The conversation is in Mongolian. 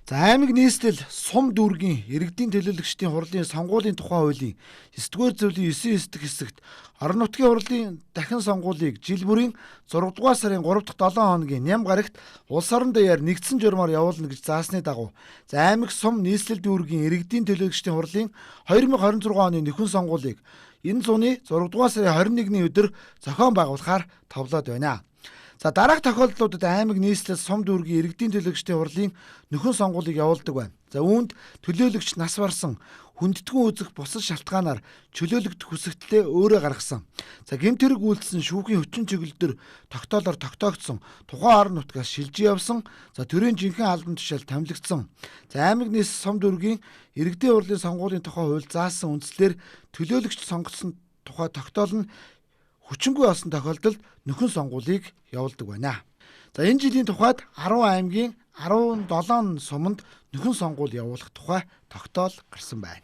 За аймаг нийслэл сум дүүргийн иргэдийн төлөөлөгчдийн хурлын сонгуулийн тухай хуулийн 9-р зөвлийн 9 дэх хэсэгт орон нутгийн хурлын дахин сонгуулийг жил бүрийн 6 дугаар сарын 3 дахь 7 хоногийн ням гарагт улс орон даяар нэгдсэн журмаар явуулна гэж заасны дагуу аймаг сум нийслэл дүүргийн иргэдийн төлөөлөгчдийн хурлын 2026 оны нөхөн сонгуулийг энэ зуны 6 дугаар сарын 21-ний өдөр зохион байгуулахаар товлоод байна. За дараах тохиолдлуудад аймаг нийслэл сум дүүргийн иргэдийн төлөөлөгчдийн хурлын нөхөн сонгуулийг явуулдаг байна. За үүнд төлөөлөгч нас барсан хүндэтгэн үзэх бусад шалтгаанаар чөлөөлөгдөх хүсэгтлээ өөрөө гаргасан. За гэмт хэрэг үйлдсэн шүүхийн хүчин чиглэлээр тогтоолоор тогтоогдсон тухайн орон нутгаас шилжиж явсан. За төрийн жинхэнэ албан тушаал томилогдсон. За аймаг нийслэл сум дүүргийн иргэдийн хурлын сонгуулийн тухай хууль заасан үндслээр төлөөлөгч сонгогдсон тухай тогтоол нь хүчингүй болсон тохиолдолд нөхөн сонгуулийг явуулдаг байна. За энэ жилийн тухайд 10 аймгийн 17 суманд нөхөн сонгуул явуулах тухай тогтоол гарсан байна.